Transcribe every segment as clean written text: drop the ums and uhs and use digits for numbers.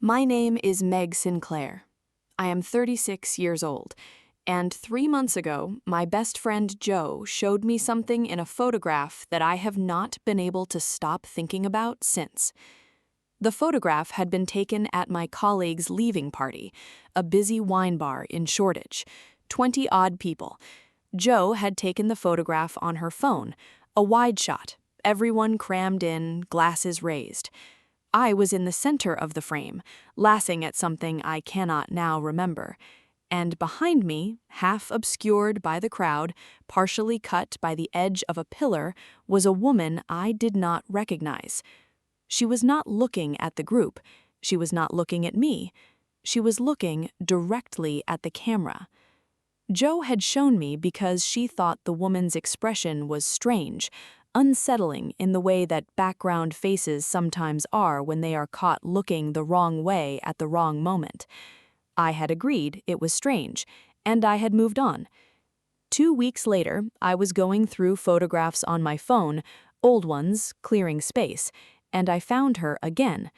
My name is Meg Sinclair. I am 36 years old, and 3 months ago, my best friend Joe showed me something in a photograph that I have not been able to stop thinking about since. The photograph had been taken at my colleague's leaving party, a busy wine bar in Shoreditch, 20-odd people. Joe had taken the photograph on her phone, a wide shot, everyone crammed in, glasses raised. I was in the center of the frame, laughing at something I cannot now remember, and behind me, half obscured by the crowd, partially cut by the edge of a pillar, was a woman I did not recognize. She was not looking at the group. She was not looking at me. She was looking directly at the camera. Joe had shown me because she thought the woman's expression was strange, unsettling in the way that background faces sometimes are when they are caught looking the wrong way at the wrong moment. I had agreed it was strange, and I had moved on. 2 weeks later, I was going through photographs on my phone, old ones, clearing space, and I found her again,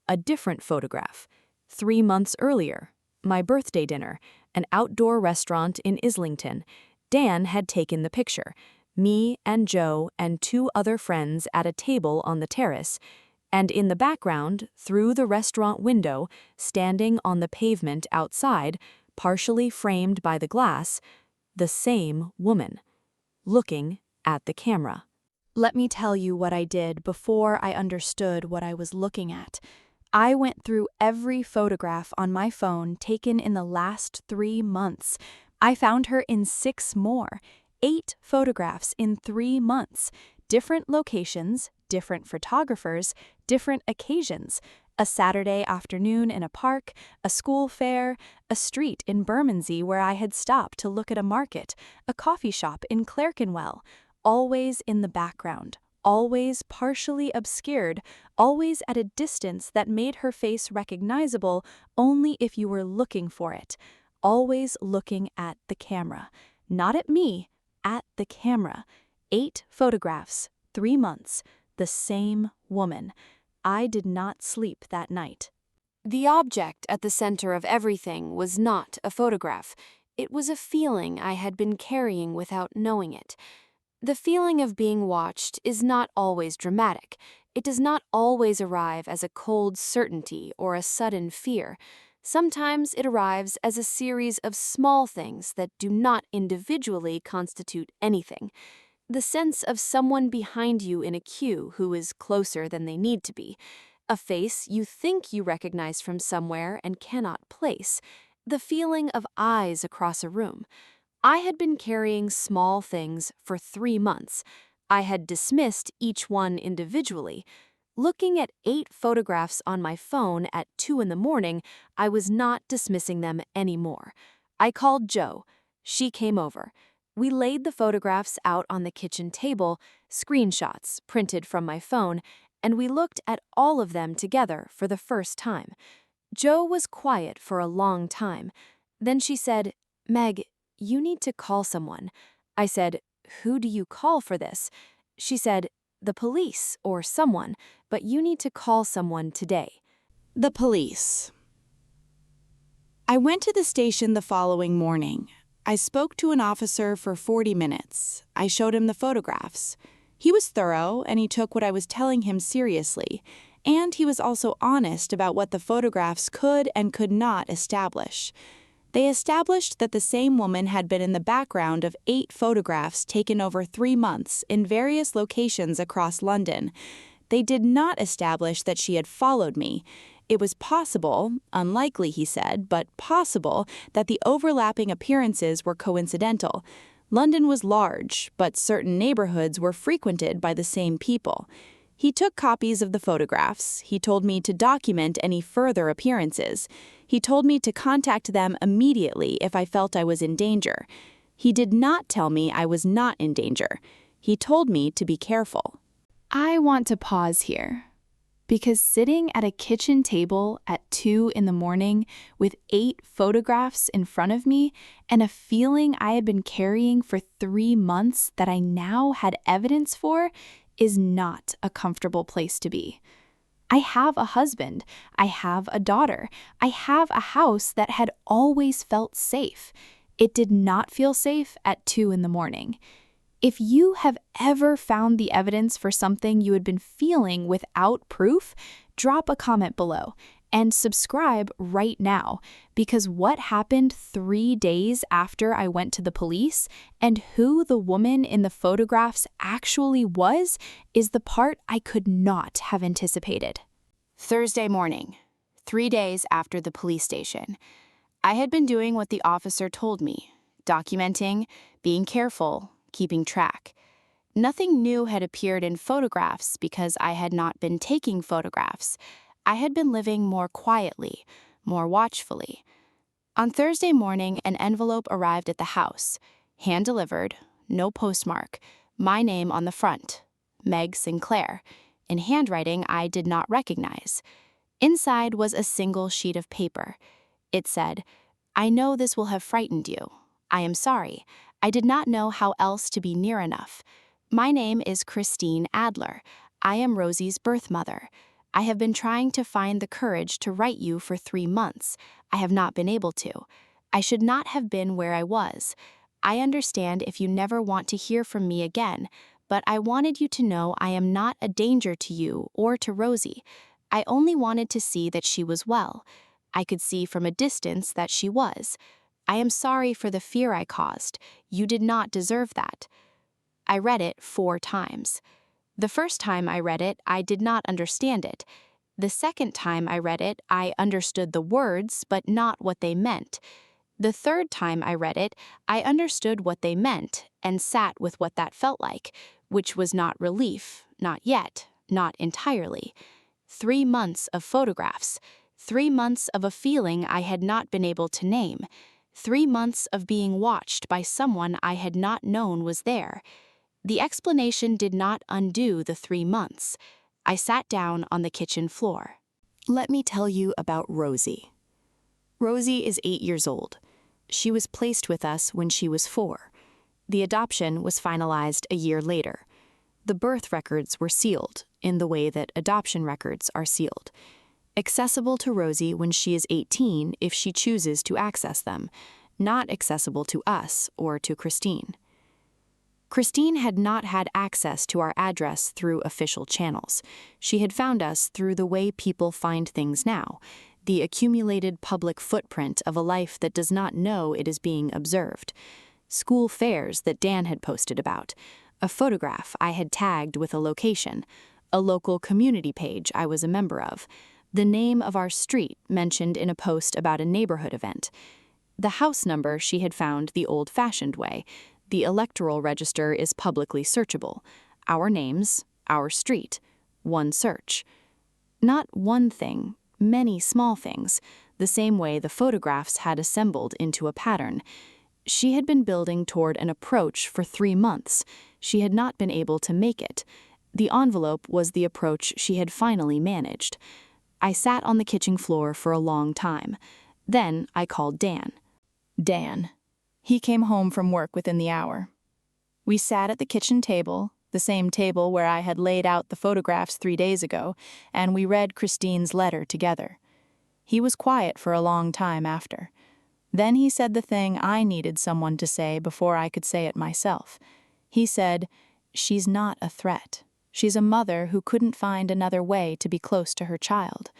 a different photograph. 3 months earlier, my birthday dinner, an outdoor restaurant in Islington. Dan had taken the picture, me and Joe and 2 other friends at a table on the terrace, and in the background, through the restaurant window, standing on the pavement outside, partially framed by the glass, the same woman, looking at the camera. Let me tell you what I did before I understood what I was looking at. I went through every photograph on my phone taken in the last 3 months. I found her in 6 more. 8 photographs in 3 months. Different locations, different photographers, different occasions. A Saturday afternoon in a park, a school fair, a street in Bermondsey where I had stopped to look at a market, a coffee shop in Clerkenwell. Always in the background, always partially obscured, always at a distance that made her face recognizable only if you were looking for it. Always looking at the camera. Not at me, at the camera. 8 photographs, 3 months, the same woman. I did not sleep that night. The object at the center of everything was not a photograph. It was a feeling I had been carrying without knowing it. The feeling of being watched is not always dramatic. It does not always arrive as a cold certainty or a sudden fear. Sometimes it arrives as a series of small things that do not individually constitute anything. The sense of someone behind you in a queue who is closer than they need to be. A face you think you recognize from somewhere and cannot place. The feeling of eyes across a room. I had been carrying small things for 3 months. I had dismissed each one individually. Looking at 8 photographs on my phone at 2 in the morning, I was not dismissing them anymore. I called Joe. She came over. We laid the photographs out on the kitchen table, screenshots printed from my phone, and we looked at all of them together for the first time. Joe was quiet for a long time. Then she said, "Meg, you need to call someone." I said, "Who do you call for this?" She said, "The police or someone, but you need to call someone today." The police. I went to the station the following morning. I spoke to an officer for 40 minutes. I showed him the photographs. He was thorough, and he took what I was telling him seriously. And he was also honest about what the photographs could and could not establish. They established that the same woman had been in the background of 8 photographs taken over 3 months in various locations across London. They did not establish that she had followed me. It was possible, unlikely he said, but possible, that the overlapping appearances were coincidental. London was large, but certain neighborhoods were frequented by the same people. He took copies of the photographs. He told me to document any further appearances. He told me to contact them immediately if I felt I was in danger. He did not tell me I was not in danger. He told me to be careful. I want to pause here, because sitting at a kitchen table at 2 in the morning with 8 photographs in front of me and a feeling I had been carrying for 3 months that I now had evidence for is not a comfortable place to be. I have a husband. I have a daughter. I have a house that had always felt safe. It did not feel safe at 2 in the morning. If you have ever found the evidence for something you had been feeling without proof, drop a comment below and subscribe right now, because what happened 3 days after I went to the police and who the woman in the photographs actually was is the part I could not have anticipated. Thursday morning, 3 days after the police station. I had been doing what the officer told me, documenting, being careful, keeping track. Nothing new had appeared in photographs because I had not been taking photographs. I had been living more quietly, more watchfully. On Thursday morning, an envelope arrived at the house, hand-delivered, no postmark, my name on the front, Meg Sinclair, in handwriting I did not recognize. Inside was a single sheet of paper. It said, "I know this will have frightened you. I am sorry. I did not know how else to be near enough. My name is Christine Adler. I am Rosie's birth mother. I have been trying to find the courage to write you for 3 months. I have not been able to. I should not have been where I was. I understand if you never want to hear from me again, but I wanted you to know I am not a danger to you or to Rosie. I only wanted to see that she was well. I could see from a distance that she was. I am sorry for the fear I caused. You did not deserve that." I read it 4 times. The first time I read it, I did not understand it. The second time I read it, I understood the words, but not what they meant. The third time I read it, I understood what they meant and sat with what that felt like, which was not relief, not yet, not entirely. 3 months of photographs, 3 months of a feeling I had not been able to name, 3 months of being watched by someone I had not known was there. The explanation did not undo the 3 months. I sat down on the kitchen floor. Let me tell you about Rosie. Rosie is 8 years old. She was placed with us when she was 4. The adoption was finalized a year later. The birth records were sealed, in the way that adoption records are sealed. Accessible to Rosie when she is 18 if she chooses to access them, not accessible to us or to Christine. Christine had not had access to our address through official channels. She had found us through the way people find things now, the accumulated public footprint of a life that does not know it is being observed. School fairs that Dan had posted about, a photograph I had tagged with a location, a local community page I was a member of, the name of our street mentioned in a post about a neighborhood event, the house number she had found the old-fashioned way. The electoral register is publicly searchable. Our names, our street, one search. Not one thing, many small things, the same way the photographs had assembled into a pattern. She had been building toward an approach for 3 months. She had not been able to make it. The envelope was the approach she had finally managed. I sat on the kitchen floor for a long time. Then I called Dan. Dan. He came home from work within the hour. We sat at the kitchen table, the same table where I had laid out the photographs 3 days ago, and we read Christine's letter together. He was quiet for a long time after. Then he said the thing I needed someone to say before I could say it myself. He said, "She's not a threat. She's a mother who couldn't find another way to be close to her child."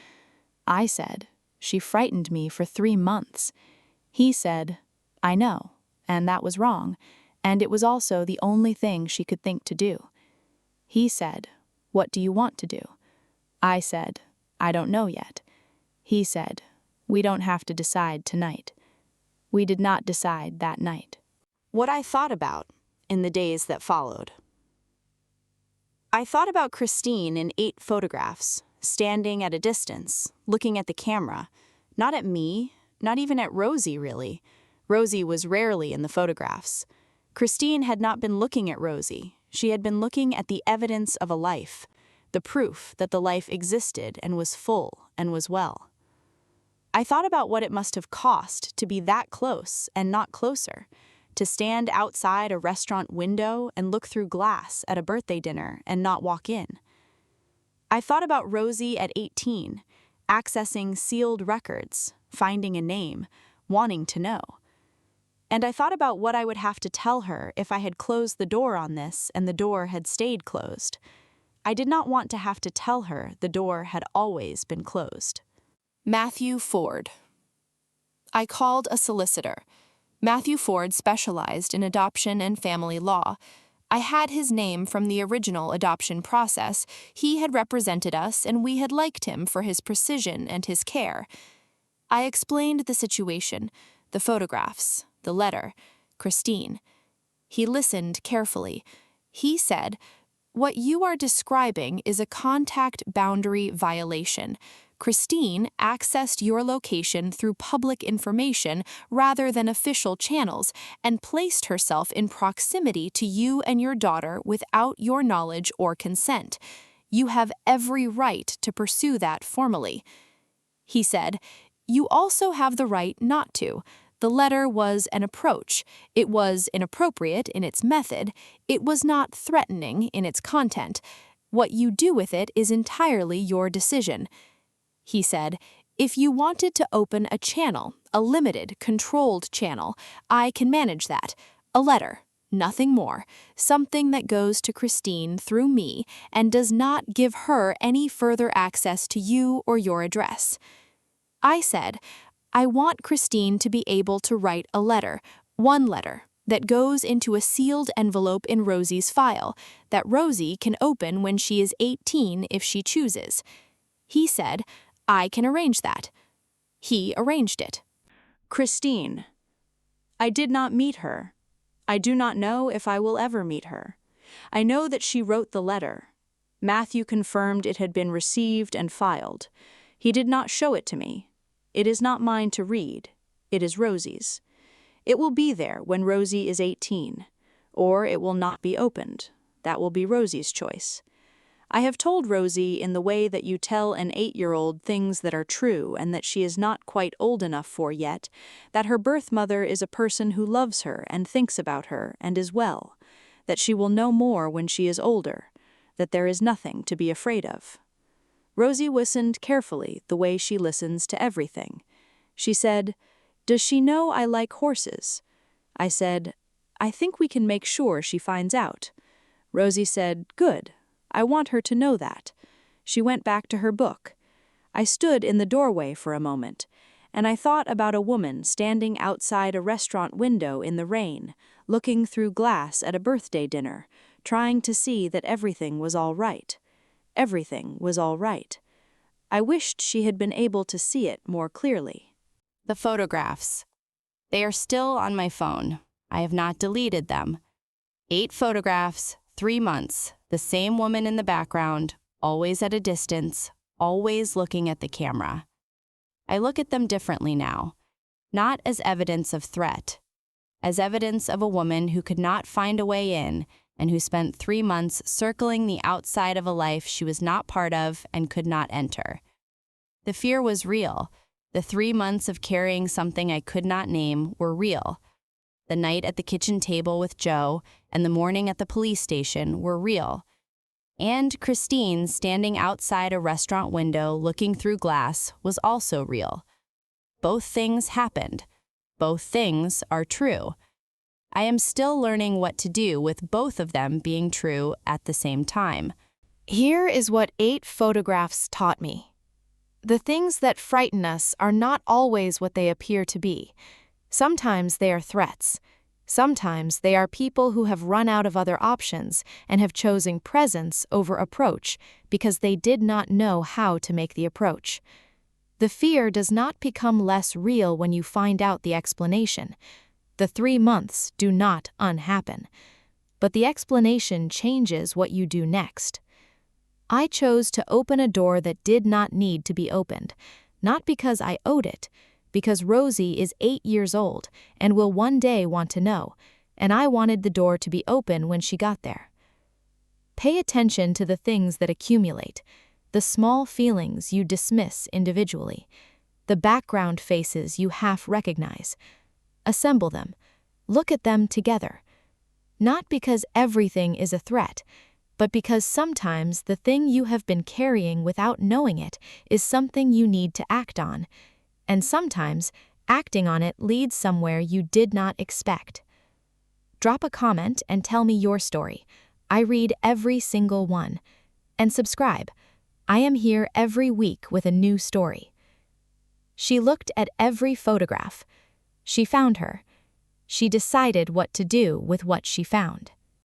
I said, "She frightened me for 3 months." He said, "I know, and that was wrong, and it was also the only thing she could think to do." He said, "What do you want to do?" I said, "I don't know yet." He said, "We don't have to decide tonight." We did not decide that night. What I thought about in the days that followed. I thought about Christine in 8 photographs, standing at a distance, looking at the camera, not at me, not even at Rosie really. Rosie was rarely in the photographs. Christine had not been looking at Rosie. She had been looking at the evidence of a life, the proof that the life existed and was full and was well. I thought about what it must have cost to be that close and not closer, to stand outside a restaurant window and look through glass at a birthday dinner and not walk in. I thought about Rosie at 18, accessing sealed records, finding a name, wanting to know. And I thought about what I would have to tell her if I had closed the door on this and the door had stayed closed. I did not want to have to tell her the door had always been closed. Matthew Ford. I called a solicitor. Matthew Ford specialized in adoption and family law. I had his name from the original adoption process. He had represented us, and we had liked him for his precision and his care. I explained the situation, the photographs, the letter, Christine. He listened carefully. He said, "What you are describing is a contact boundary violation. Christine accessed your location through public information rather than official channels and placed herself in proximity to you and your daughter without your knowledge or consent. You have every right to pursue that formally." He said, "You also have the right not to. The letter was an approach. It was inappropriate in its method. It was not threatening in its content. What you do with it is entirely your decision." He said, "If you wanted to open a channel, a limited, controlled channel, I can manage that. A letter, nothing more. Something that goes to Christine through me and does not give her any further access to you or your address." I said, "I want Christine to be able to write a letter, one letter, that goes into a sealed envelope in Rosie's file, that Rosie can open when she is 18 if she chooses." He said, "I can arrange that." He arranged it. Christine. I did not meet her. I do not know if I will ever meet her. I know that she wrote the letter. Matthew confirmed it had been received and filed. He did not show it to me. It is not mine to read. It is Rosie's. It will be there when Rosie is 18, or it will not be opened. That will be Rosie's choice. I have told Rosie in the way that you tell an 8-year-old things that are true and that she is not quite old enough for yet, that her birth mother is a person who loves her and thinks about her and is well, that she will know more when she is older, that there is nothing to be afraid of. Rosie listened carefully the way she listens to everything. She said, "Does she know I like horses?" I said, "I think we can make sure she finds out." Rosie said, "Good. I want her to know that." She went back to her book. I stood in the doorway for a moment, and I thought about a woman standing outside a restaurant window in the rain, looking through glass at a birthday dinner, trying to see that everything was all right. Everything was all right. I wished she had been able to see it more clearly. The photographs. They are still on my phone. I have not deleted them. 8 photographs, 3 months, the same woman in the background, always at a distance, always looking at the camera. I look at them differently now, not as evidence of threat, as evidence of a woman who could not find a way in and who spent 3 months circling the outside of a life she was not part of and could not enter. The fear was real. The 3 months of carrying something I could not name were real. The night at the kitchen table with Joe and the morning at the police station were real. And Christine standing outside a restaurant window looking through glass was also real. Both things happened. Both things are true. I am still learning what to do with both of them being true at the same time. Here is what 8 photographs taught me. The things that frighten us are not always what they appear to be. Sometimes they are threats. Sometimes they are people who have run out of other options and have chosen presence over approach because they did not know how to make the approach. The fear does not become less real when you find out the explanation. The 3 months do not unhappen. But the explanation changes what you do next. I chose to open a door that did not need to be opened, not because I owed it, because Rosie is 8 years old and will one day want to know, and I wanted the door to be open when she got there. Pay attention to the things that accumulate, the small feelings you dismiss individually, the background faces you half recognize. Assemble them. Look at them together. Not because everything is a threat, but because sometimes the thing you have been carrying without knowing it is something you need to act on, and sometimes acting on it leads somewhere you did not expect. Drop a comment and tell me your story. I read every single one. And subscribe. I am here every week with a new story. She looked at every photograph. She found her. She decided what to do with what she found.